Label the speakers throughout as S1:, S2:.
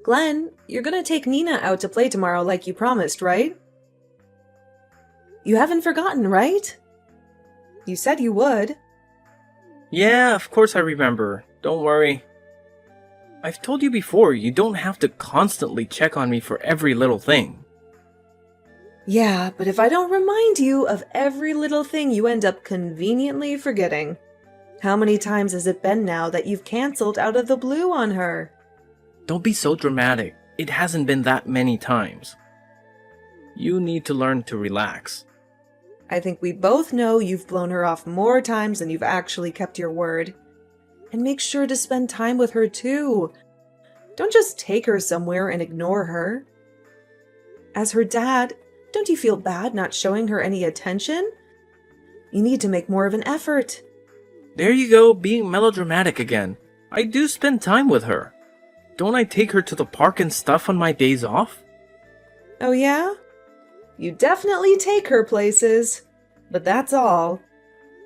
S1: Glenn, you're gonna take Nina out to play tomorrow like you promised, right? You haven't forgotten, right? You said you would.
S2: Yeah, of course I remember. Don't worry. I've told you before, you don't have to constantly check on me for every little thing.
S1: Yeah, but if I don't remind you of every little thing, you end up conveniently forgetting. How many times has it been now that you've canceled out of the blue on her?
S2: Don't be so dramatic. It hasn't been that many times. You need to learn to relax.
S1: I think we both know you've blown her off more times than you've actually kept your word. And make sure to spend time with her too. Don't just take her somewhere and ignore her. As her dad, don't you feel bad not showing her any attention? You need to make more of an effort.
S2: There you go, being melodramatic again. I do spend time with her. Don't I take her to the park and stuff on my days off?
S1: Oh yeah? You definitely take her places. But that's all.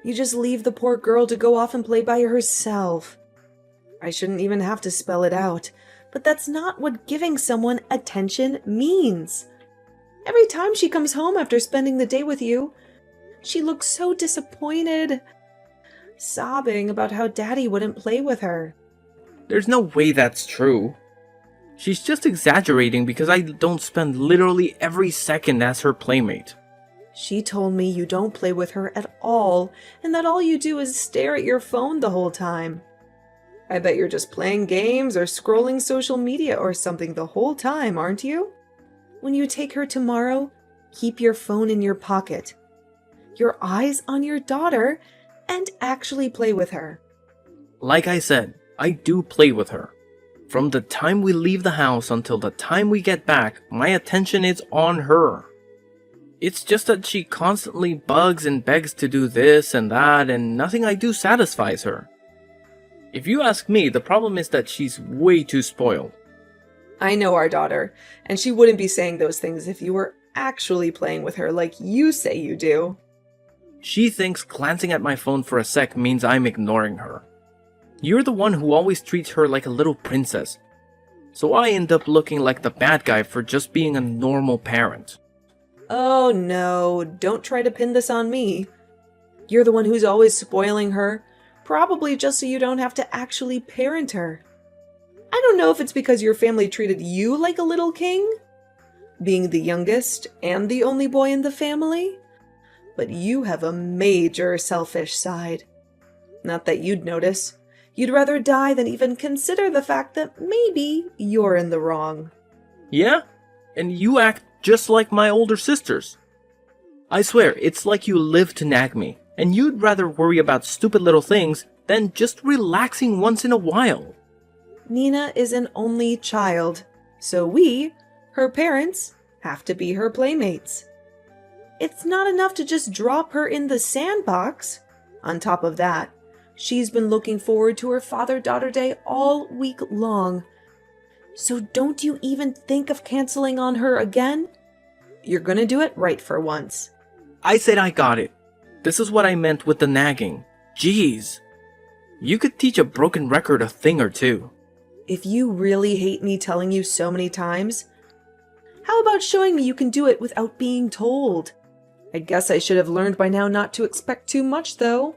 S1: You just leave the poor girl to go off and play by herself. I shouldn't even have to spell it out, but that's not what giving someone attention means. Every time she comes home after spending the day with you, she looks so disappointed, sobbing about how Daddy wouldn't play with her.
S2: There's no way that's true. She's just exaggerating because I don't spend literally every second as her playmate.
S1: She told me you don't play with her at all, and that all you do is stare at your phone the whole time. I bet you're just playing games or scrolling social media or something the whole time, aren't you? When you take her tomorrow, keep your phone in your pocket, your eyes on your daughter, and actually play with her.
S2: Like I said, I do play with her. From the time we leave the house until the time we get back, my attention is on her. It's just that she constantly bugs and begs to do this and that, and nothing I do satisfies her. If you ask me, the problem is that she's way too spoiled.
S1: I know our daughter, and she wouldn't be saying those things if you were actually playing with her like you say you do.
S2: She thinks glancing at my phone for a sec means I'm ignoring her. You're the one who always treats her like a little princess, so I end up looking like the bad guy for just being a normal parent.
S1: Oh no, don't try to pin this on me. You're the one who's always spoiling her, probably just so you don't have to actually parent her. I don't know if it's because your family treated you like a little king, being the youngest and the only boy in the family, but you have a major selfish side. Not that you'd notice. You'd rather die than even consider the fact that maybe you're in the wrong.
S2: Yeah? And you act just like my older sisters. I swear, it's like you live to nag me, and you'd rather worry about stupid little things than just relaxing once in a while.
S1: Nina is an only child, so we, her parents, have to be her playmates. It's not enough to just drop her in the sandbox. On top of that, she's been looking forward to her father-daughter day all week long. So don't you even think of canceling on her again? You're gonna do it right for once.
S2: I said I got it. This is what I meant with the nagging. Jeez. You could teach a broken record a thing or two.
S1: If you really hate me telling you so many times, how about showing me you can do it without being told? I guess I should have learned by now not to expect too much, though.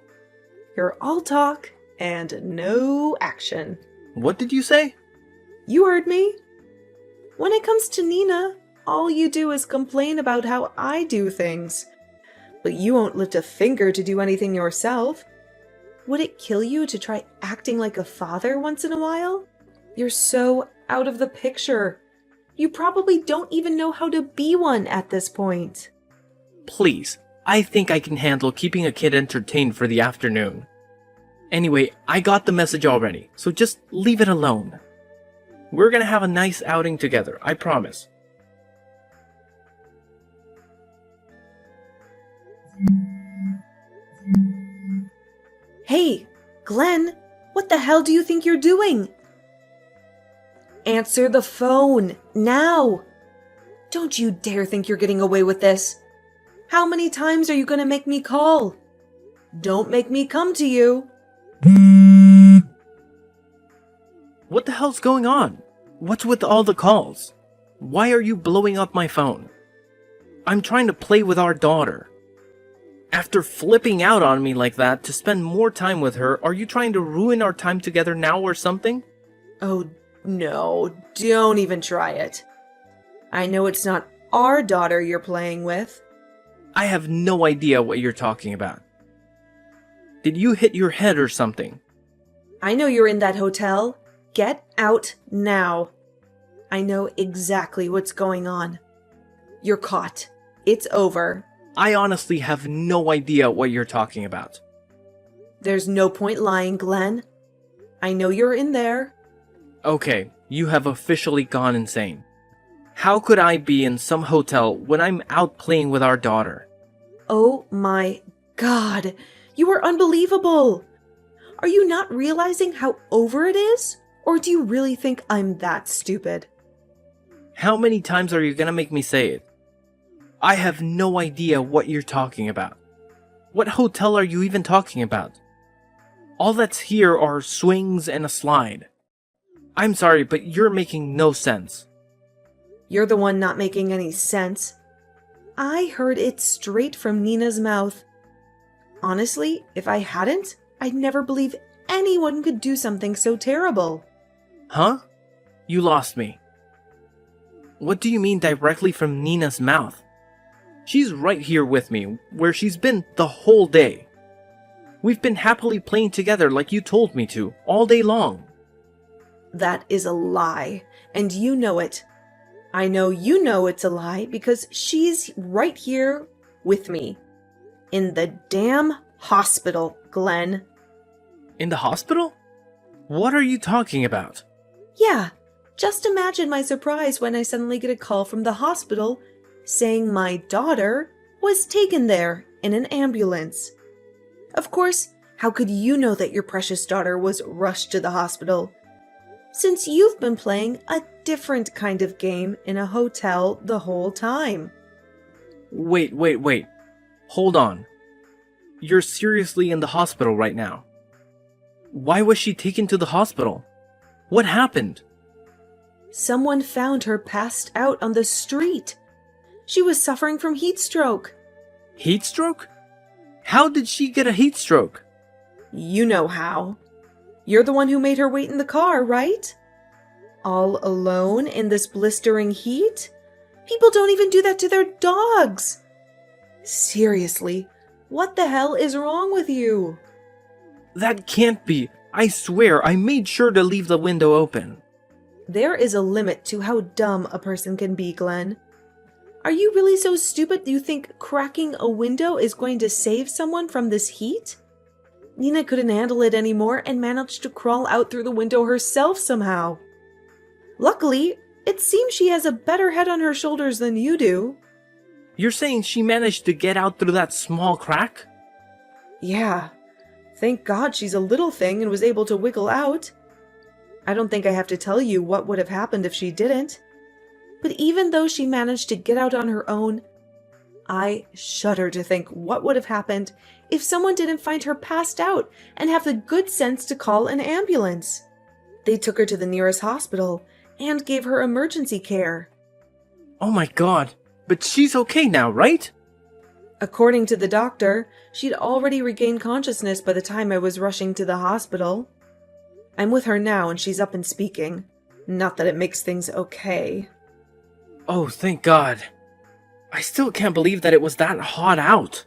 S1: You're all talk and no action.
S2: What did you say?
S1: You heard me. When it comes to Nina, all you do is complain about how I do things. But you won't lift a finger to do anything yourself. Would it kill you to try acting like a father once in a while? You're so out of the picture. You probably don't even know how to be one at this point.
S2: Please, I think I can handle keeping a kid entertained for the afternoon. Anyway, I got the message already, so just leave it alone. We're gonna have a nice outing together, I promise.
S1: Hey, Glenn, what the hell do you think you're doing? Answer the phone, now! Don't you dare think you're getting away with this. How many times are you gonna make me call? Don't make me come to you.
S2: What the hell's going on? What's with all the calls? Why are you blowing up my phone? I'm trying to play with our daughter. After flipping out on me like that to spend more time with her, are you trying to ruin our time together now or something?
S1: Oh, no, don't even try it. I know it's not our daughter you're playing with.
S2: I have no idea what you're talking about. Did you hit your head or something?
S1: I know you're in that hotel. Get out now. I know exactly what's going on. You're caught. It's over.
S2: I honestly have no idea what you're talking about.
S1: There's no point lying, Glenn. I know you're in there.
S2: Okay, you have officially gone insane. How could I be in some hotel when I'm out playing with our daughter?
S1: Oh my God, you are unbelievable. Are you not realizing how over it is? Or do you really think I'm that stupid?
S2: How many times are you gonna make me say it? I have no idea what you're talking about. What hotel are you even talking about? All that's here are swings and a slide. I'm sorry, but you're making no sense.
S1: You're the one not making any sense. I heard it straight from Nina's mouth. Honestly, if I hadn't, I'd never believe anyone could do something so terrible.
S2: Huh? You lost me. What do you mean directly from Nina's mouth? She's right here with me, where she's been the whole day. We've been happily playing together like you told me to, all day long.
S1: That is a lie, and you know it. I know you know it's a lie because she's right here with me. In the damn hospital, Glenn.
S2: In the hospital? What are you talking about?
S1: Yeah, just imagine my surprise when I suddenly get a call from the hospital saying my daughter was taken there in an ambulance. Of course, how could you know that your precious daughter was rushed to the hospital? Since you've been playing a different kind of game in a hotel the whole time.
S2: Wait. Hold on. You're seriously in the hospital right now. Why was she taken to the hospital? What happened?
S1: Someone found her passed out on the street. She was suffering from heat stroke.
S2: Heat stroke? How did she get a heat stroke?
S1: You know how. You're the one who made her wait in the car, right? All alone in this blistering heat? People don't even do that to their dogs. Seriously, what the hell is wrong with you?
S2: That can't be. I swear, I made sure to leave the window open.
S1: There is a limit to how dumb a person can be, Glenn. Are you really so stupid you think cracking a window is going to save someone from this heat? Nina couldn't handle it anymore and managed to crawl out through the window herself somehow. Luckily, it seems she has a better head on her shoulders than you do.
S2: You're saying she managed to get out through that small crack?
S1: Yeah. Thank God she's a little thing and was able to wiggle out. I don't think I have to tell you what would have happened if she didn't. But even though she managed to get out on her own, I shudder to think what would have happened if someone didn't find her passed out and have the good sense to call an ambulance. They took her to the nearest hospital and gave her emergency care.
S2: Oh my God, but she's okay now, right?
S1: According to the doctor, she'd already regained consciousness by the time I was rushing to the hospital. I'm with her now and she's up and speaking. Not that it makes things okay.
S2: Oh, thank God. I still can't believe that it was that hot out.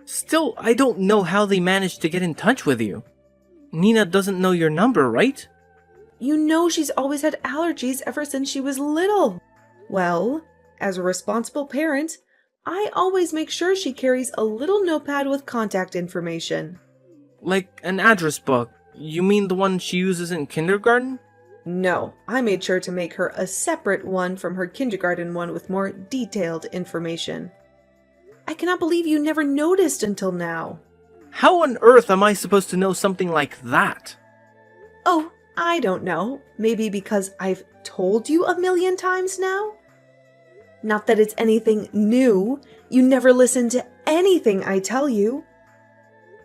S2: Still, I don't know how they managed to get in touch with you. Nina doesn't know your number, right?
S1: You know she's always had allergies ever since she was little. Well, as a responsible parent, I always make sure she carries a little notepad with contact information.
S2: Like an address book. You mean the one she uses in kindergarten?
S1: No, I made sure to make her a separate one from her kindergarten one with more detailed information. I cannot believe you never noticed until now.
S2: How on earth am I supposed to know something like that?
S1: Oh, I don't know. Maybe because I've told you a million times now? Not that it's anything new. You never listen to anything I tell you.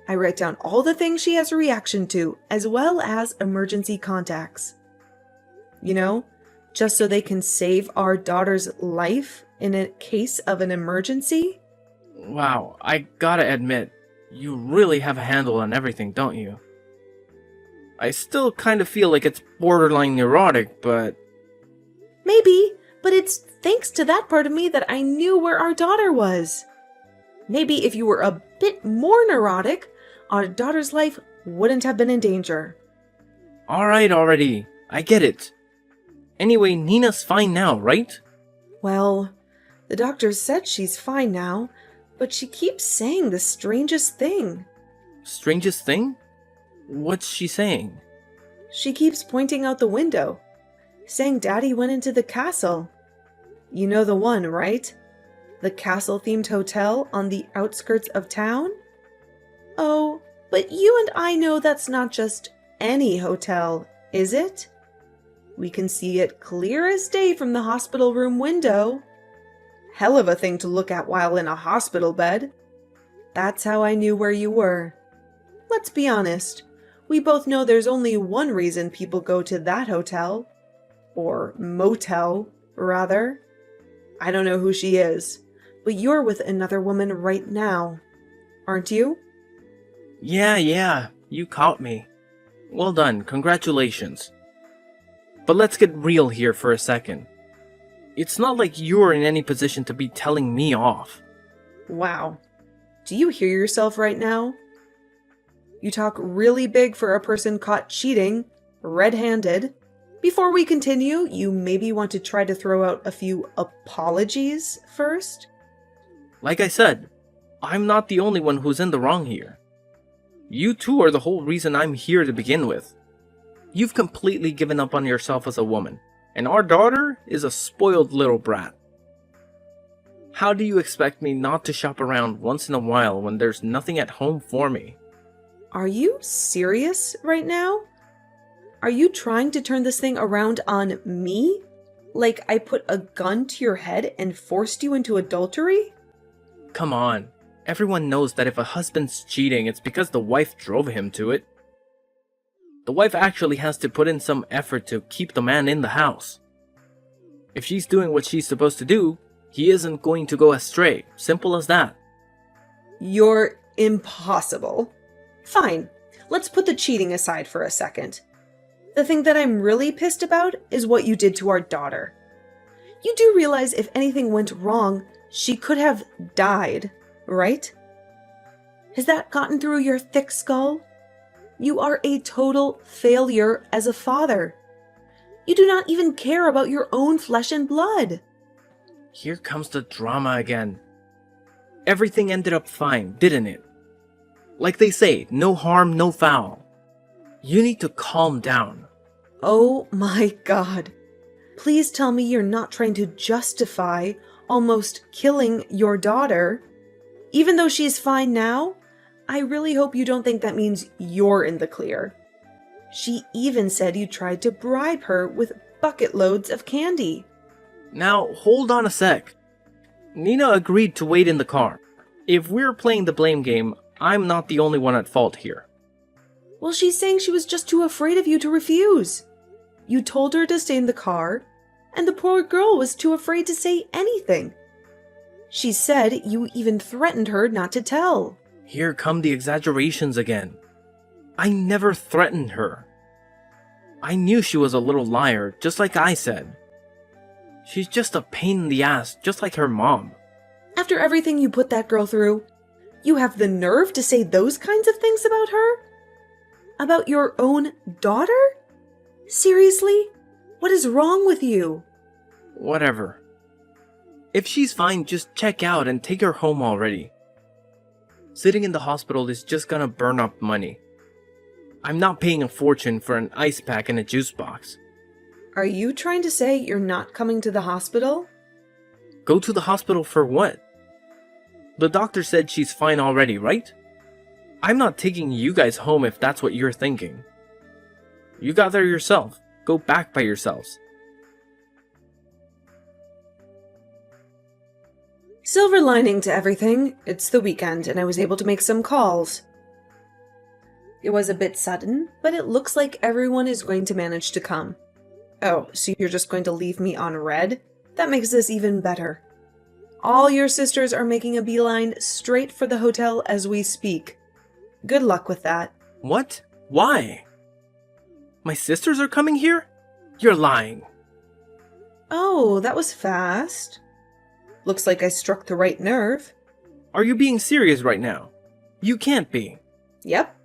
S1: I write down all the things she has a reaction to, as well as emergency contacts. You know, just so they can save our daughter's life in a case of an emergency?
S2: Wow, I gotta admit, you really have a handle on everything, don't you? I still kind of feel like it's borderline neurotic, but...
S1: Maybe, but it's thanks to that part of me that I knew where our daughter was. Maybe if you were a bit more neurotic, our daughter's life wouldn't have been in danger.
S2: Alright already, I get it. Anyway, Nina's fine now, right?
S1: Well, the doctor said she's fine now, but she keeps saying the strangest thing.
S2: Strangest thing? What's she saying?
S1: She keeps pointing out the window, saying Daddy went into the castle. You know the one, right? The castle-themed hotel on the outskirts of town? Oh, but you and I know that's not just any hotel, is it? We can see it clear as day from the hospital room window. Hell of a thing to look at while in a hospital bed. That's how I knew where you were. Let's be honest. We both know there's only one reason people go to that hotel. Or motel, rather. I don't know who she is, but you're with another woman right now, aren't you?
S2: Yeah, you caught me. Well done, congratulations. But let's get real here for a second. It's not like you're in any position to be telling me off.
S1: Wow. Do you hear yourself right now? You talk really big for a person caught cheating, red-handed. Before we continue, you maybe want to try to throw out a few apologies first?
S2: Like I said, I'm not the only one who's in the wrong here. You two are the whole reason I'm here to begin with. You've completely given up on yourself as a woman, and our daughter is a spoiled little brat. How do you expect me not to shop around once in a while when there's nothing at home for me?
S1: Are you serious right now? Are you trying to turn this thing around on me? Like I put a gun to your head and forced you into adultery?
S2: Come on. Everyone knows that if a husband's cheating, it's because the wife drove him to it. The wife actually has to put in some effort to keep the man in the house. If she's doing what she's supposed to do, he isn't going to go astray. Simple as that.
S1: You're impossible. Fine, let's put the cheating aside for a second. The thing that I'm really pissed about is what you did to our daughter. You do realize if anything went wrong, she could have died, right? Has that gotten through your thick skull? You are a total failure as a father. You do not even care about your own flesh and blood.
S2: Here comes the drama again. Everything ended up fine, didn't it? Like they say, no harm, no foul. You need to calm down.
S1: Oh my God. Please tell me you're not trying to justify almost killing your daughter. Even though she's fine now, I really hope you don't think that means you're in the clear. She even said you tried to bribe her with bucket loads of candy.
S2: Now, hold on a sec. Nina agreed to wait in the car. If we're playing the blame game, I'm not the only one at fault here.
S1: Well, she's saying she was just too afraid of you to refuse. You told her to stay in the car, and the poor girl was too afraid to say anything. She said you even threatened her not to tell.
S2: Here come the exaggerations again. I never threatened her. I knew she was a little liar, just like I said. She's just a pain in the ass, just like her mom.
S1: After everything you put that girl through, you have the nerve to say those kinds of things about her? About your own daughter? Seriously? What is wrong with you?
S2: Whatever. If she's fine, just check out and take her home already. Sitting in the hospital is just gonna burn up money. I'm not paying a fortune for an ice pack and a juice box.
S1: Are you trying to say you're not coming to the hospital?
S2: Go to the hospital for what? The doctor said she's fine already, right? I'm not taking you guys home if that's what you're thinking. You got there yourself. Go back by yourselves.
S1: Silver lining to everything, it's the weekend and I was able to make some calls. It was a bit sudden, but it looks like everyone is going to manage to come. Oh, so you're just going to leave me on red? That makes this even better. All your sisters are making a beeline straight for the hotel as we speak. Good luck with that.
S2: What? Why? My sisters are coming here? You're lying.
S1: Oh, that was fast. Looks like I struck the right nerve.
S2: Are you being serious right now? You can't be.
S1: Yep,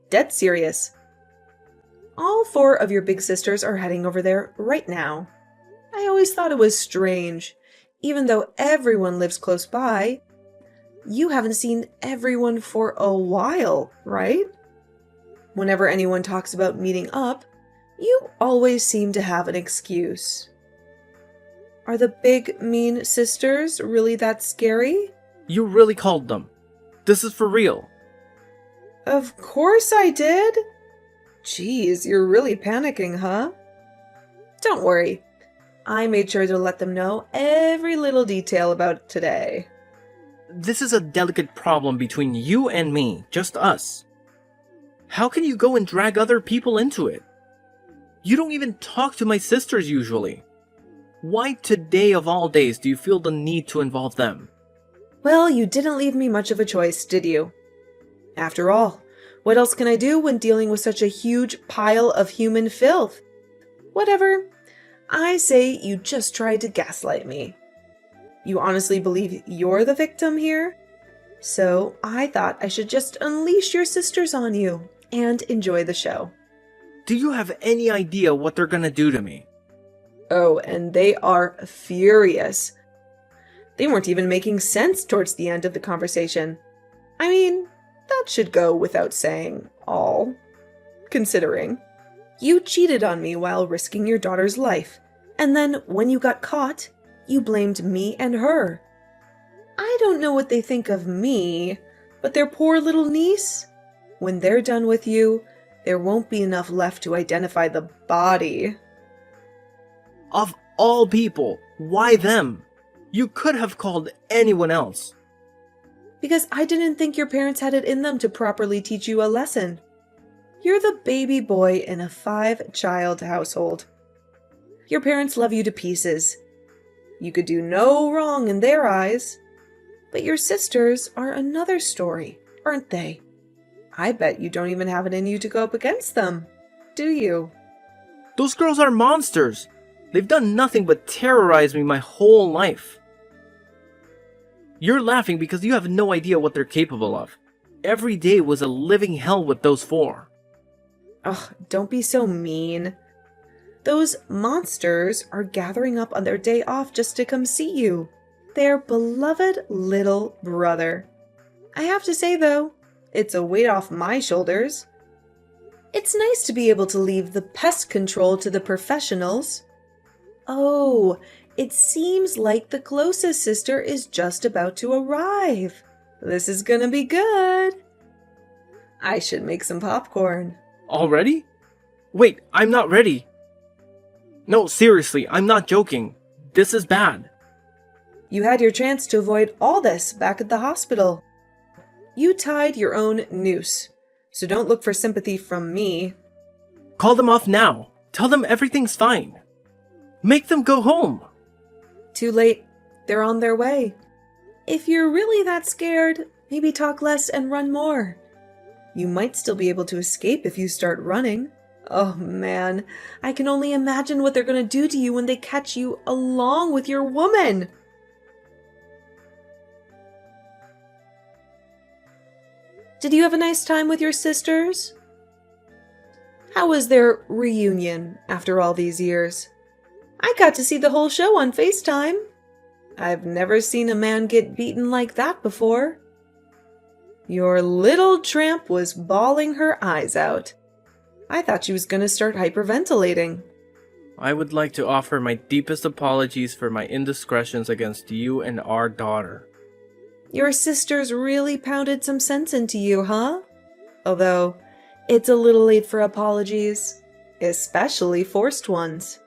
S1: dead serious. All 4 of your big sisters are heading over there right now. I always thought it was strange. Even though everyone lives close by, you haven't seen everyone for a while, right? Whenever anyone talks about meeting up, you always seem to have an excuse. Are the big, mean sisters really that scary?
S2: You really called them. This is for real.
S1: Of course I did. Jeez, you're really panicking, huh? Don't worry. I made sure to let them know every little detail about today.
S2: This is a delicate problem between you and me, just us. How can you go and drag other people into it? You don't even talk to my sisters usually. Why today of all days do you feel the need to involve them?
S1: Well, you didn't leave me much of a choice, did you? After all, what else can I do when dealing with such a huge pile of human filth? Whatever. I say you just tried to gaslight me. You honestly believe you're the victim here? So I thought I should just unleash your sisters on you and enjoy the show.
S2: Do you have any idea what they're gonna do to me?
S1: Oh, and they are furious. They weren't even making sense towards the end of the conversation. I mean, that should go without saying, all. Considering. You cheated on me while risking your daughter's life, and then when you got caught, you blamed me and her. I don't know what they think of me, but their poor little niece? When they're done with you, there won't be enough left to identify the body.
S2: Of all people, why them? You could have called anyone else.
S1: Because I didn't think your parents had it in them to properly teach you a lesson. You're the baby boy in a 5-child household. Your parents love you to pieces. You could do no wrong in their eyes. But your sisters are another story, aren't they? I bet you don't even have it in you to go up against them, do you?
S2: Those girls are monsters. They've done nothing but terrorize me my whole life. You're laughing because you have no idea what they're capable of. Every day was a living hell with those 4.
S1: Ugh, don't be so mean. Those monsters are gathering up on their day off just to come see you. Their beloved little brother. I have to say, though, it's a weight off my shoulders. It's nice to be able to leave the pest control to the professionals. Oh, it seems like the closest sister is just about to arrive. This is gonna be good. I should make some popcorn.
S2: Already? Wait, I'm not ready. No, seriously, I'm not joking. This is bad.
S1: You had your chance to avoid all this back at the hospital. You tied your own noose, so don't look for sympathy from me.
S2: Call them off now. Tell them everything's fine. Make them go home.
S1: Too late. They're on their way. If you're really that scared, maybe talk less and run more. You might still be able to escape if you start running. Oh man, I can only imagine what they're gonna do to you when they catch you along with your woman. Did you have a nice time with your sisters? How was their reunion after all these years? I got to see the whole show on FaceTime. I've never seen a man get beaten like that before. Your little tramp was bawling her eyes out. I thought she was going to start hyperventilating.
S2: I would like to offer my deepest apologies for my indiscretions against you and our daughter.
S1: Your sisters really pounded some sense into you, huh? Although, it's a little late for apologies, especially forced ones.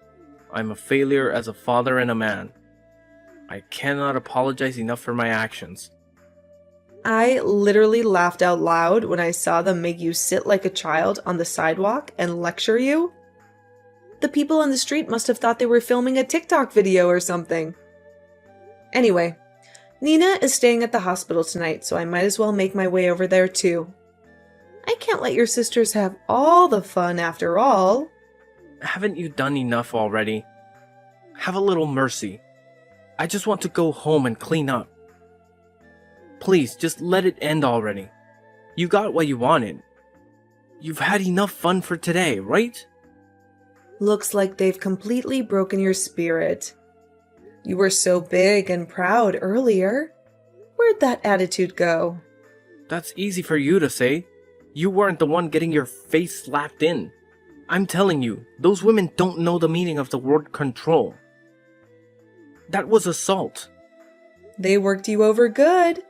S2: I'm a failure as a father and a man. I cannot apologize enough for my actions.
S1: I literally laughed out loud when I saw them make you sit like a child on the sidewalk and lecture you. The people on the street must have thought they were filming a TikTok video or something. Anyway, Nina is staying at the hospital tonight, so I might as well make my way over there too. I can't let your sisters have all the fun after all.
S2: Haven't you done enough already? Have a little mercy. I just want to go home and clean up. Please, just let it end already. You got what you wanted. You've had enough fun for today, right?
S1: Looks like they've completely broken your spirit. You were so big and proud earlier. Where'd that attitude go?
S2: That's easy for you to say. You weren't the one getting your face slapped in. I'm telling you, those women don't know the meaning of the word control. That was assault.
S1: They worked you over good,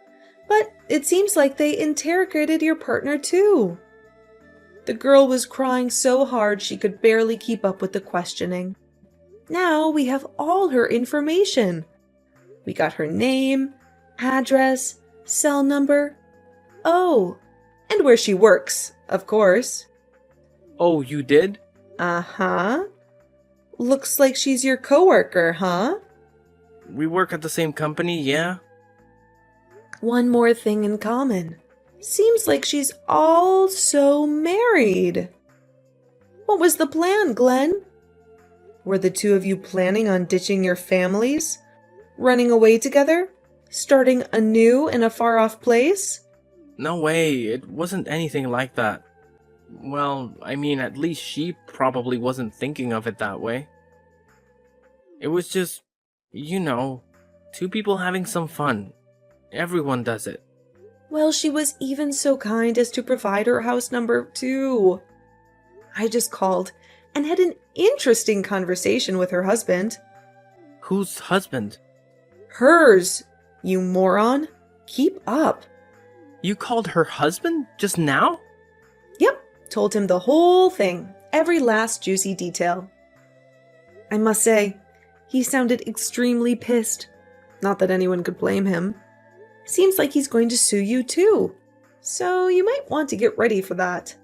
S1: but it seems like they interrogated your partner too. The girl was crying so hard she could barely keep up with the questioning. Now we have all her information. We got her name, address, cell number. Oh, and where she works, of course.
S2: Oh, you did?
S1: Uh-huh. Looks like she's your coworker, huh?
S2: We work at the same company, yeah?
S1: One more thing in common. Seems like she's also married. What was the plan, Glenn? Were the two of you planning on ditching your families? Running away together? Starting anew in a far-off place?
S2: No way, it wasn't anything like that. Well, I mean, at least she probably wasn't thinking of it that way. It was just, two people having some fun. Everyone does it.
S1: Well, she was even so kind as to provide her house number too. I just called and had an interesting conversation with her husband.
S2: Whose husband?
S1: Hers, you moron. Keep up.
S2: You called her husband just now?
S1: Yep, told him the whole thing, every last juicy detail. I must say, he sounded extremely pissed. Not that anyone could blame him. Seems like he's going to sue you too. So you might want to get ready for that.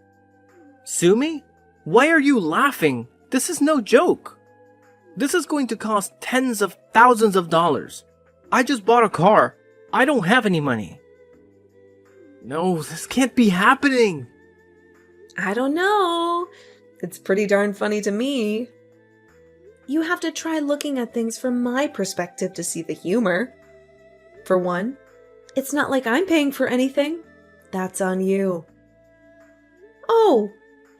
S2: Sue me? Why are you laughing? This is no joke. This is going to cost tens of thousands of dollars. I just bought a car. I don't have any money. No, this can't be happening.
S1: I don't know. It's pretty darn funny to me. You have to try looking at things from my perspective to see the humor. For one, it's not like I'm paying for anything. That's on you. Oh,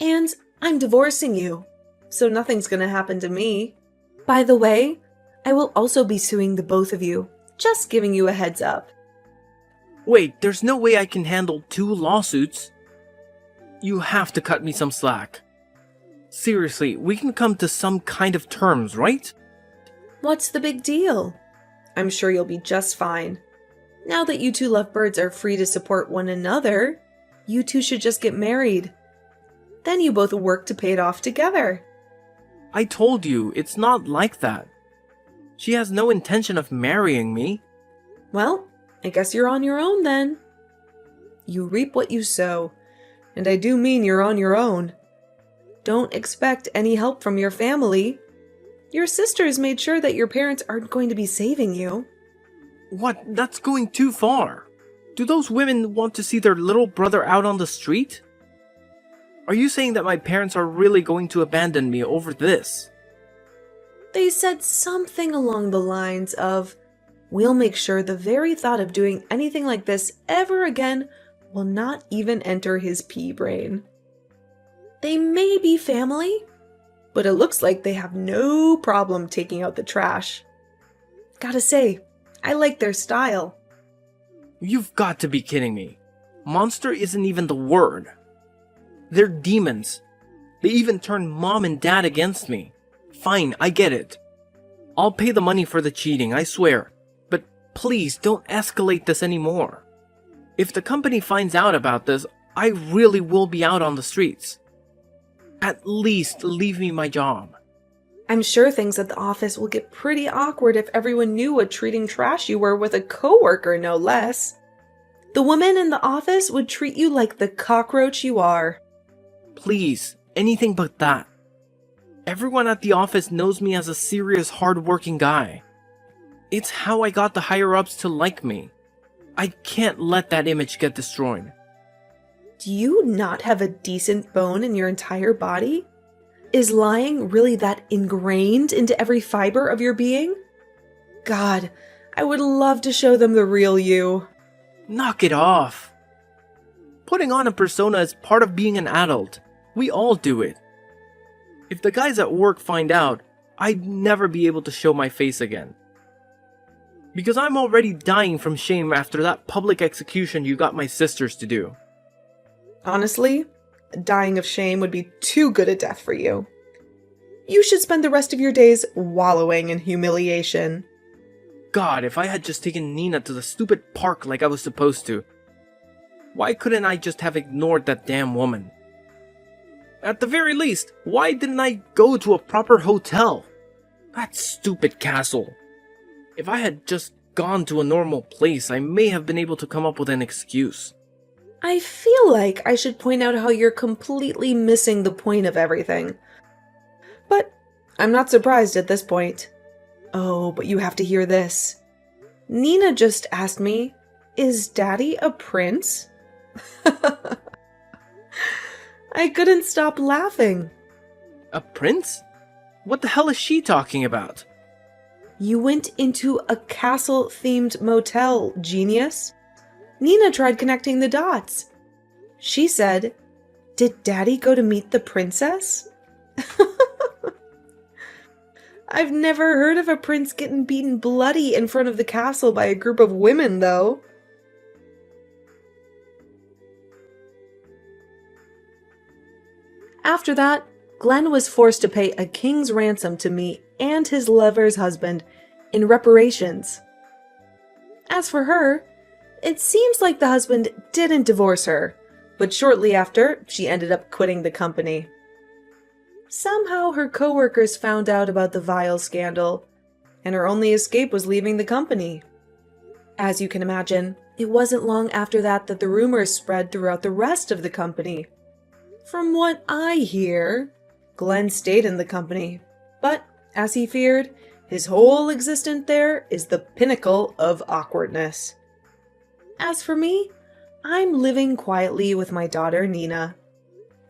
S1: and I'm divorcing you, so nothing's gonna happen to me. By the way, I will also be suing the both of you. Just giving you a heads up.
S2: Wait, there's no way I can handle 2 lawsuits. You have to cut me some slack. Seriously, we can come to some kind of terms, right?
S1: What's the big deal? I'm sure you'll be just fine. Now that you two lovebirds are free to support one another, you two should just get married. Then you both work to pay it off together.
S2: I told you, it's not like that. She has no intention of marrying me.
S1: Well, I guess you're on your own then. You reap what you sow, and I do mean you're on your own. Don't expect any help from your family. Your sisters made sure that your parents aren't going to be saving you.
S2: What? That's going too far. Do those women want to see their little brother out on the street? Are you saying that my parents are really going to abandon me over this?
S1: They said something along the lines of, "We'll make sure the very thought of doing anything like this ever again will not even enter his pea brain." They may be family, but it looks like they have no problem taking out the trash. Gotta say, I like their style.
S2: You've got to be kidding me. Monster isn't even the word. They're demons. They even turned mom and dad against me. Fine, I get it. I'll pay the money for the cheating, I swear. But please don't escalate this anymore. If the company finds out about this, I really will be out on the streets. At least leave me my job.
S1: I'm sure things at the office will get pretty awkward if everyone knew what treating trash you were with a coworker, no less. The women in the office would treat you like the cockroach you are.
S2: Please, anything but that. Everyone at the office knows me as a serious, hard-working guy. It's how I got the higher-ups to like me. I can't let that image get destroyed.
S1: Do you not have a decent bone in your entire body? Is lying really that ingrained into every fiber of your being? God, I would love to show them the real you.
S2: Knock it off. Putting on a persona is part of being an adult. We all do it. If the guys at work find out, I'd never be able to show my face again. Because I'm already dying from shame after that public execution you got my sisters to do.
S1: Honestly, dying of shame would be too good a death for you. You should spend the rest of your days wallowing in humiliation.
S2: God, if I had just taken Nina to the stupid park like I was supposed to. Why couldn't I just have ignored that damn woman? At the very least, why didn't I go to a proper hotel? That stupid castle. If I had just gone to a normal place, I may have been able to come up with an excuse.
S1: I feel like I should point out how you're completely missing the point of everything. But I'm not surprised at this point. Oh, but you have to hear this. Nina just asked me, is Daddy a prince? I couldn't stop laughing.
S2: A prince? What the hell is she talking about?
S1: You went into a castle-themed motel, genius. Nina tried connecting the dots. She said, did Daddy go to meet the princess? I've never heard of a prince getting beaten bloody in front of the castle by a group of women, though. After that, Glenn was forced to pay a king's ransom to me and his lover's husband in reparations. As for her, it seems like the husband didn't divorce her, but shortly after, she ended up quitting the company. Somehow her coworkers found out about the Vile scandal, and her only escape was leaving the company. As you can imagine, it wasn't long after that that the rumors spread throughout the rest of the company. From what I hear, Glenn stayed in the company, but, as he feared, his whole existence there is the pinnacle of awkwardness. As for me, I'm living quietly with my daughter Nina.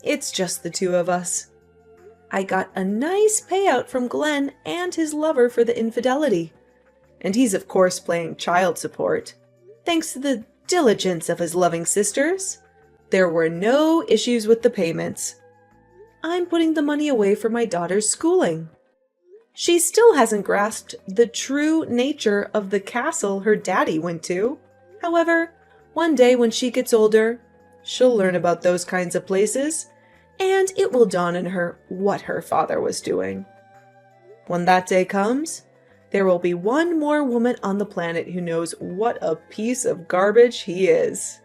S1: It's just the two of us. I got a nice payout from Glenn and his lover for the infidelity, and he's of course playing child support. Thanks to the diligence of his loving sisters, there were no issues with the payments. I'm putting the money away for my daughter's schooling. She still hasn't grasped the true nature of the castle her daddy went to. However, one day when she gets older, she'll learn about those kinds of places, and it will dawn on her what her father was doing. When that day comes, there will be one more woman on the planet who knows what a piece of garbage he is.